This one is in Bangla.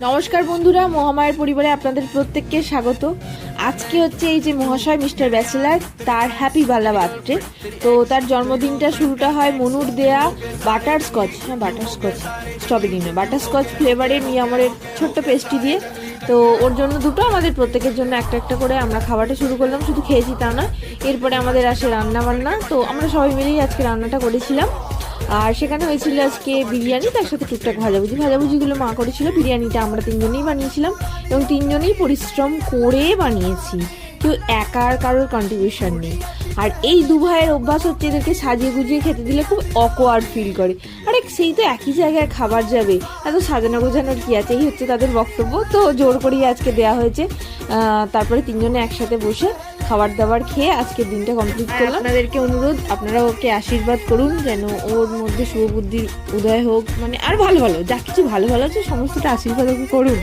নমস্কার বন্ধুরা, মহামায়ের পরিবারে আপনাদের প্রত্যেককে স্বাগত। আজকে হচ্ছে এই যে মহাশয় মিস্টার ব্যাচেলার, তার হ্যাপি বালা বার্থডে। তো তার জন্মদিনটা শুরুটা হয় মনুর দেয়া বাটারস্কচ, স্ট্রবেরি নয়, বাটারস্কচ ফ্লেভারের নিয়ামরের ছোট্ট পেস্ট্রি দিয়ে। তো ওর জন্য দুটো, আমাদের প্রত্যেকের জন্য একটা একটা করে আমরা খাবারটা শুরু করলাম। শুধু খেয়েছি তা না, এরপরে আমাদের আসে রান্না বান্না। তো আমরা সবাই মিলেই আজকে রান্নাটা করেছিলাম। আর সেখানে হয়েছিল আজকে বিরিয়ানি, তার সাথে টুকটাক ভাজাভুজিগুলো মা করেছিল। বিরিয়ানিটা আমরা তিনজনেই বানিয়েছিলাম এবং তিনজনেই পরিশ্রম করে বানিয়েছি, কেউ একার কারোর কন্ট্রিবিউশন নেই। আর এই দু ভাইয়ের অভ্যাস হচ্ছে এদেরকে সাজিয়ে গুজিয়ে খেতে দিলে খুব অকওয়ার্ড ফিল করে। আরে সেই তো একই জায়গায় খাবার যাবে, এত সাজানো গোছানোর কি আছে, এই হচ্ছে তাদের বক্তব্য। তো জোর করেই আজকে দেয়া হয়েছে। তারপরে তিনজনে একসাথে বসে খাবার দাবার খেয়ে আজকের দিনটা কমপ্লিট করলাম। আপনাদেরকে অনুরোধ, আপনারা ওকে আশীর্বাদ করুন যেন ওর মধ্যে শুভবুদ্ধির উদয় হোক, মানে আর ভালো ভালো যা কিছু ভালো ভালো আছে সমস্তটা আশীর্বাদ ওকে করুন।